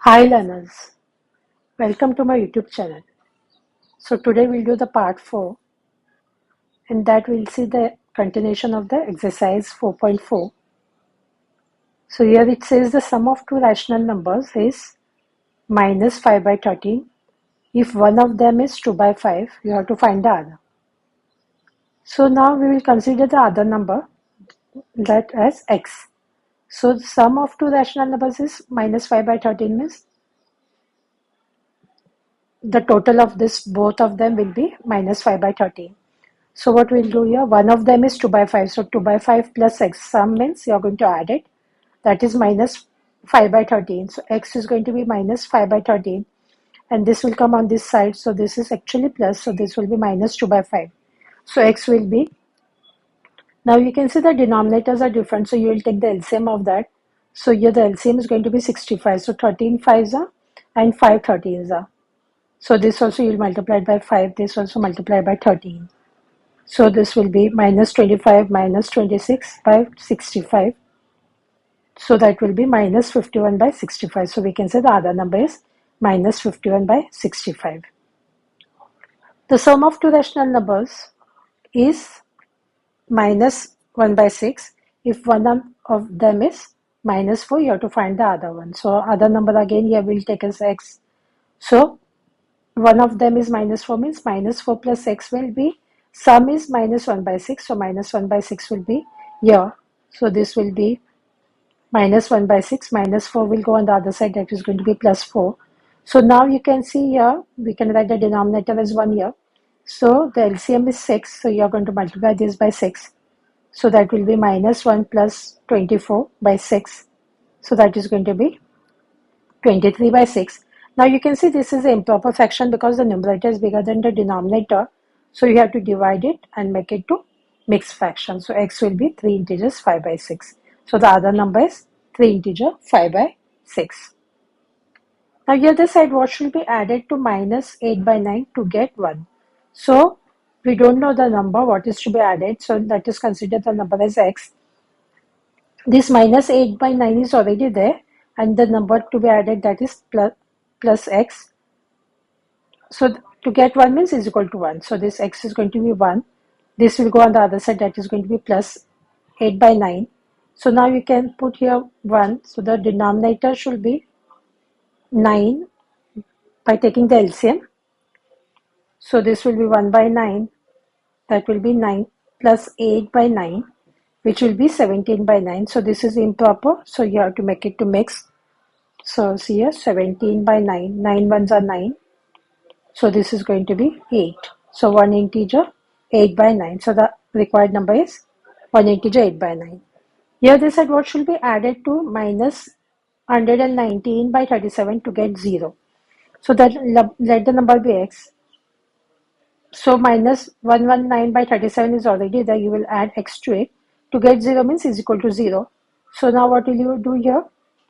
Hi learners, welcome to my YouTube channel. So today we'll do the part 4 and that we'll see the continuation of the exercise 4.4. So here it says the sum of two rational numbers is minus 5 by 13. If one of them is 2 by 5, you have to find the other. So now we will consider the other number that as x. So the sum of two rational numbers is minus 5 by 13 means the total of this both of them will be minus 5 by 13. So what we'll do here, one of them is 2 by 5. So 2 by 5 plus x sum means you're going to add it. That is minus 5 by 13. So x is going to be minus 5 by 13. And this will come on this side. So this is actually plus. So this will be minus 2 by 5. So x will be, now you can see the denominators are different. So you will take the LCM of that. So here the LCM is going to be 65. So 13 5s are and 5 13s are. So this also you'll multiply by 5. This also multiply by 13. So this will be minus 25 minus 26 by 65. So that will be minus 51 by 65. So we can say the other number is minus 51 by 65. The sum of two rational numbers is minus 1 by 6. If one of them is minus 4, you have to find the other one. So other number again here will take as x. So one of them is minus 4 means minus 4 plus x will be, sum is minus 1 by 6. So minus 1 by 6 will be here. So this will be minus 1 by 6. Minus 4 will go on the other side. That is going to be plus 4. So now you can see here, we can write the denominator as 1 here. So the LCM is 6. So you are going to multiply this by 6. So that will be minus 1 plus 24 by 6. So that is going to be 23 by 6. Now you can see this is an improper fraction because the numerator is bigger than the denominator. So you have to divide it and make it to mixed fraction. So x will be 3 integers 5 by 6. So the other number is 3 integer 5 by 6. Now here the side what should be added to minus 8 by 9 to get 1. So we don't know the number what is to be added. So that is considered the number as x. This minus 8 by 9 is already there and the number to be added that is plus x. So to get 1 means is equal to 1. So this x is going to be 1. This will go on the other side, that is going to be plus 8 by 9. So now you can put here 1. So the denominator should be 9 by taking the LCM. So this will be 1 by 9. That will be 9 plus 8 by 9, which will be 17 by 9. So this is improper. So you have to make it to mix. So see here 17 by 9. 9 ones are 9. So this is going to be 8. So 1 integer 8 by 9. So the required number is 1 integer 8 by 9. Here they said what should be added to minus 119 by 37 to get 0. So that let the number be x. So minus 119 by 37 is already there. You will add x to it. To get 0 means is equal to 0. So now what will you do here?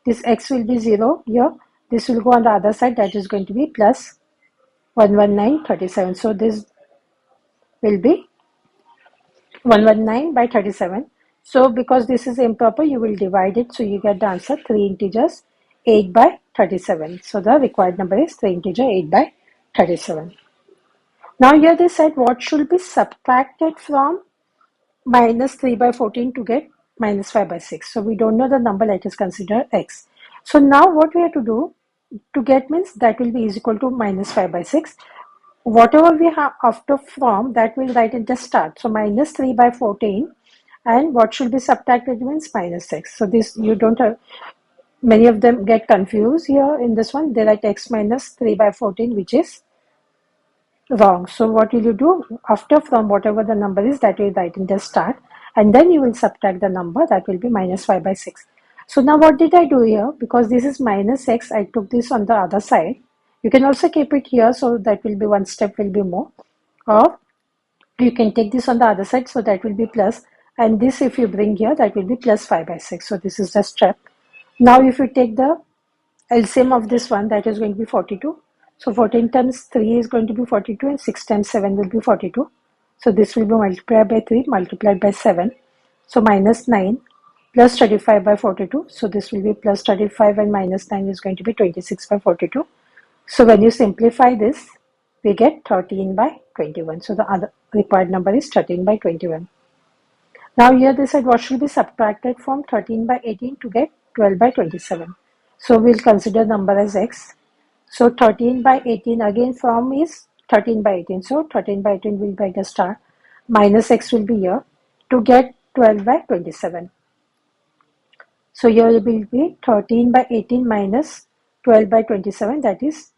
This x will be 0 here. This will go on the other side. That is going to be plus 11937. So this will be 119 by 37. So because this is improper, you will divide it. So you get the answer 3 integers 8 by 37. So the required number is 3 integer 8 by 37. Now here they said what should be subtracted from minus 3 by 14 to get minus 5 by 6. So we don't know the number, let us consider x. So now what we have to do to get means that will be is equal to minus 5 by 6. Whatever we have after from that we'll write at the start. So minus 3 by 14 and what should be subtracted means minus 6. So this you don't have, many of them get confused here in this one. They write x minus 3 by 14 which is wrong. So what will you do after from whatever the number is that you write in the start and then you will subtract the number that will be minus 5 by 6. So now what did I do here? Because this is minus x, I took this on the other side. You can also keep it here, so that will be one step will be more. Or you can take this on the other side, so that will be plus. And this if you bring here, that will be plus 5 by 6. So this is the step. Now if you take the LCM of this one, that is going to be 42. So 14 times 3 is going to be 42 and 6 times 7 will be 42. So this will be multiplied by 3 multiplied by 7. So minus 9 plus 35 by 42. So this will be plus 35 and minus 9 is going to be 26 by 42. So when you simplify this, we get 13 by 21. So the other required number is 13 by 21. Now here they said what should be subtracted from 13 by 18 to get 12 by 27. So we'll consider number as x. So 13 by 18 again from is 13 by 18. So 13 by 18 will be the star. Minus x will be here to get 12 by 27. So here it will be 13 by 18 minus 12 by 27. That is,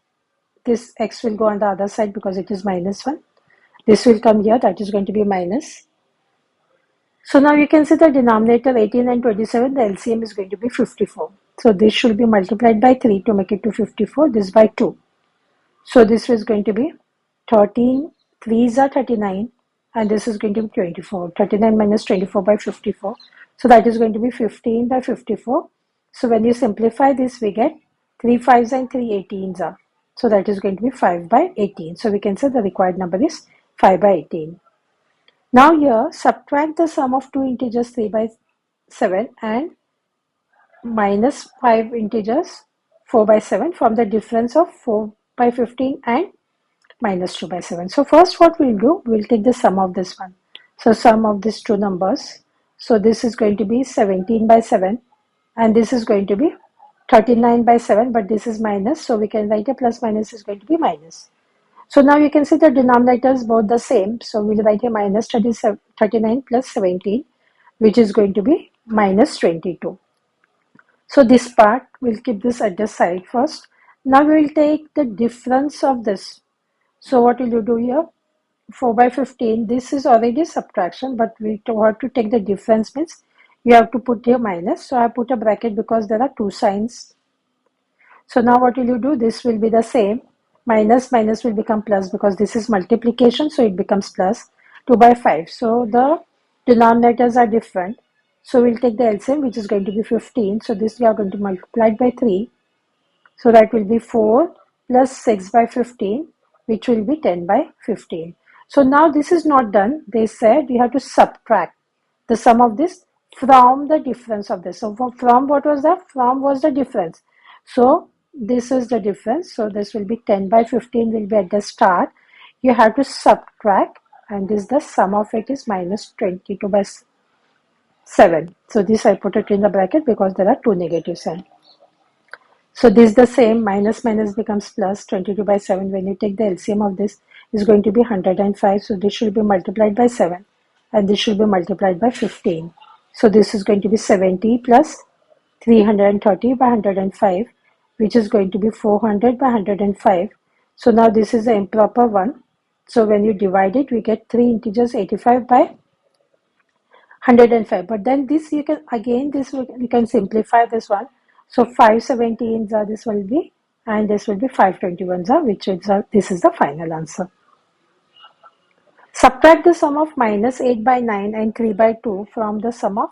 this x will go on the other side because it is minus 1. This will come here. That is going to be minus. So now you can see the denominator 18 and 27. The LCM is going to be 54. So this should be multiplied by 3 to make it to 54. This by 2. So this is going to be 13. 3s are 39. And this is going to be 24. 39 minus 24 by 54. So that is going to be 15 by 54. So when you simplify this, we get 3 5s and 3 18s are. So that is going to be 5 by 18. So we can say the required number is 5 by 18. Now here, subtract the sum of two integers 3 by 7 and minus 5 integers 4 by 7 from the difference of 4 by 15 and minus 2 by 7. So first what we'll do, we'll take the sum of this one. So sum of these two numbers. So this is going to be 17 by 7 and this is going to be 39 by 7, but this is minus. So we can write a plus minus is going to be minus. So now you can see the denominators both the same. So we'll write a minus 39 plus 17, which is going to be minus 22. So this part, we'll keep this at the side first. Now we will take the difference of this. So what will you do here? 4 by 15, this is already subtraction, but we have to take the difference means you have to put here minus. So I put a bracket because there are two signs. So now what will you do? This will be the same. Minus minus will become plus because this is multiplication, so it becomes plus 2 by 5. So the denominators are different. So we'll take the LCM, which is going to be 15. So this we are going to multiply by 3. So that will be 4 plus 6 by 15, which will be 10 by 15. So now this is not done. They said you have to subtract the sum of this from the difference of this. So from what was that? From was the difference. So this is the difference. So this will be 10 by 15 will be at the start. You have to subtract, and this the sum of it is minus 22 by 7. So this I put it in the bracket because there are two negative signs. So this is the same, minus minus becomes plus 22 by 7. When you take the LCM of this, is going to be 105. So this should be multiplied by 7 and this should be multiplied by 15. So this is going to be 70 plus 330 by 105, which is going to be 400 by 105. So now this is the improper one. So when you divide it, we get 3 integers 85 by 105. But then this you can, again, this we can simplify this one. So 517s are this will be, and this will be 521s are, which is this is the final answer. Subtract the sum of minus 8 by 9 and 3 by 2 from the sum of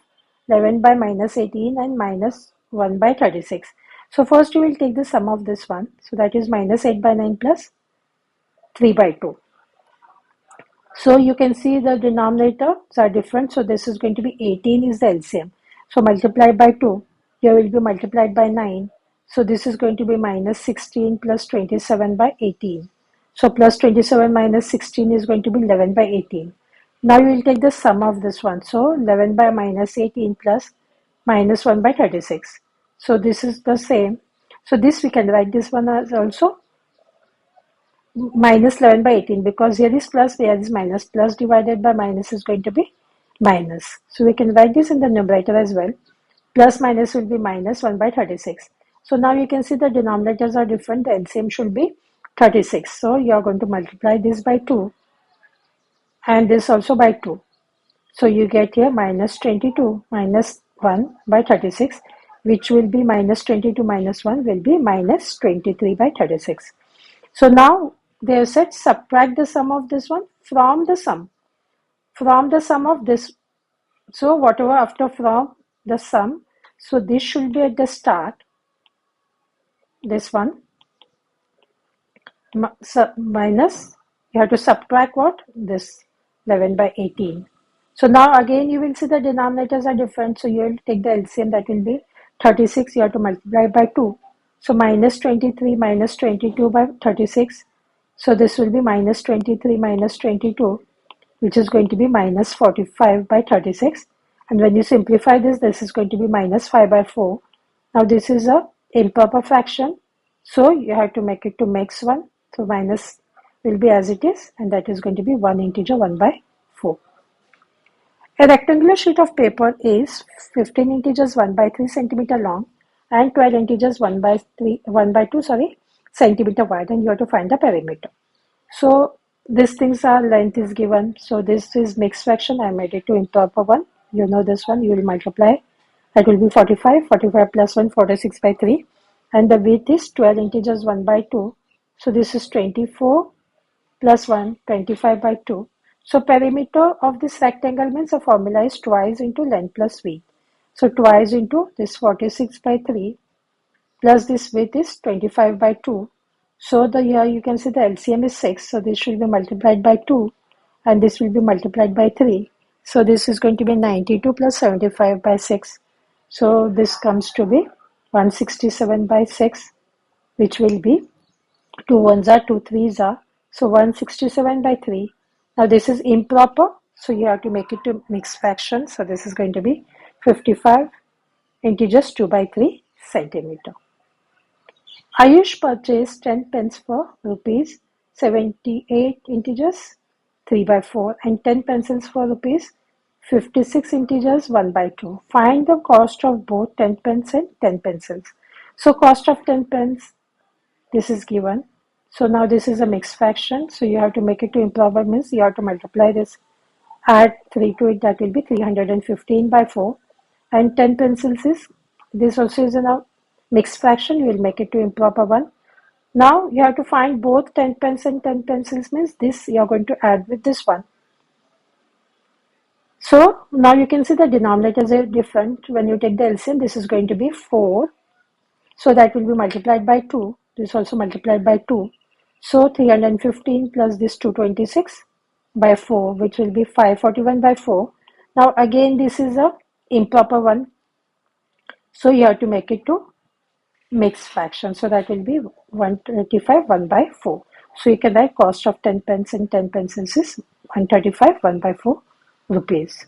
11 by minus 18 and minus 1 by 36. So first you will take the sum of this one. So that is minus 8 by 9 plus 3 by 2. So you can see the denominators are different. So this is going to be 18 is the LCM. So multiplied by 2. Here will be multiplied by 9. So this is going to be minus 16 plus 27 by 18. So plus 27 minus 16 is going to be 11 by 18. Now you will take the sum of this one. So 11 by minus 18 plus minus 1 by 36. So this is the same. So this we can write this one as also minus 11 by 18 because here is plus, here is minus. Plus divided by minus is going to be minus. So we can write this in the numerator as well. Plus minus will be minus 1 by 36. So now you can see the denominators are different. The LCM should be 36. So you are going to multiply this by 2 and this also by 2. So you get here minus 22 minus 1 by 36, which will be minus 22 minus 1 will be minus 23 by 36. So now they have said subtract the sum of this one from the sum of this. So whatever after from the sum, so this should be at the start, this one minus, you have to subtract what? This 11 by 18. So now again you will see the denominators are different. So you will take the LCM, that will be 36. You have to multiply by 2. So minus 23 minus 22 by 36. So this will be minus 23 minus 22, which is going to be minus 45 by 36. And when you simplify this, this is going to be minus 5 by 4. Now this is a improper fraction. So you have to make it to mix 1. So minus will be as it is, and that is going to be 1 integer 1 by 4. A rectangular sheet of paper is 15 integers 1 by 3 centimeter long and 12 integers 1 by 2 centimeter wide, and you have to find the perimeter. So these things are, length is given. So this is mixed fraction. I made it to improper one. You know this one. You will multiply. That will be 45. 45 plus 1, 46 by 3. And the width is 12 integers 1 by 2. So this is 24 plus 1, 25 by 2. So perimeter of this rectangle means the formula is twice into length plus width. So twice into this 46 by 3 plus this width is 25 by 2. So here you can see the LCM is 6. So this will be multiplied by 2 and this will be multiplied by 3. So this is going to be 92 plus 75 by 6. So this comes to be 167 by 6, which will be 2 ones are 2 threes are. So 167 by 3. Now this is improper. So you have to make it to mixed fraction. So this is going to be 55 integers 2 by 3 centimeter. Ayush purchased 10 pens for rupees 78 integers 3 by 4 and 10 pencils for rupees 56 integers 1 by 2. Find the cost of both 10 pens and 10 pencils. So cost of 10 pens, this is given. So now this is a mixed fraction. So you have to make it to improper, means you have to multiply this, add 3 to it, that will be 315 by 4. And 10 pencils is, this also is a mixed fraction. You will make it to improper one. Now you have to find both 10 pens and 10 pencils, means this you are going to add with this one. So now you can see the denominators are different. When you take the LCM, this is going to be 4. So that will be multiplied by 2. This also multiplied by 2. So 315 plus this 226 by 4, which will be 541 by 4. Now again this is a improper one. So you have to make it to mixed fraction. So that will be 135 1 by 4. So you can write cost of 10 pence and 10 pencils is 135 1 by 4 rupees.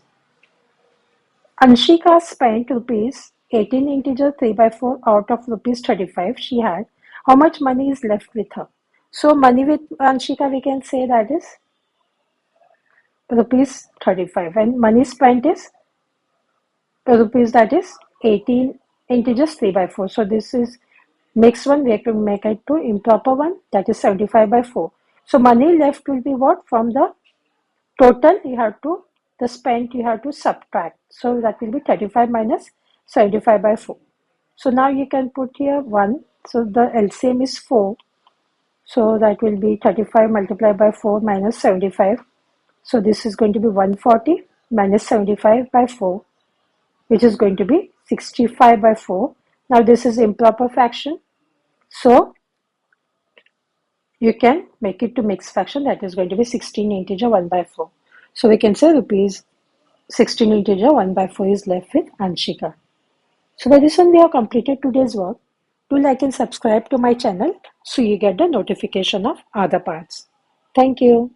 Anshika spent rupees 18 integer 3 by 4 out of rupees 35 she had. How much money is left with her? So money with Anshika, we can say that is rupees 35, and money spent is rupees, that is 18 integers 3 by 4. So this is mixed one. We have to make it to improper one, that is 75 by 4. So money left will be what? From the total you have to, the spent you have to subtract. So that will be 35 minus 75 by 4. So now you can put here 1. So the LCM is 4. So that will be 35 multiplied by 4 minus 75. So this is going to be 140 minus 75 by 4, which is going to be 65 by 4. Now this is improper fraction. So you can make it to mixed fraction, that is going to be 16 integer 1 by 4. So we can say rupees 16 integer 1 by 4 is left with Anshika. So by this one we have completed today's work. Do like and subscribe to my channel so you get the notification of other parts. Thank you.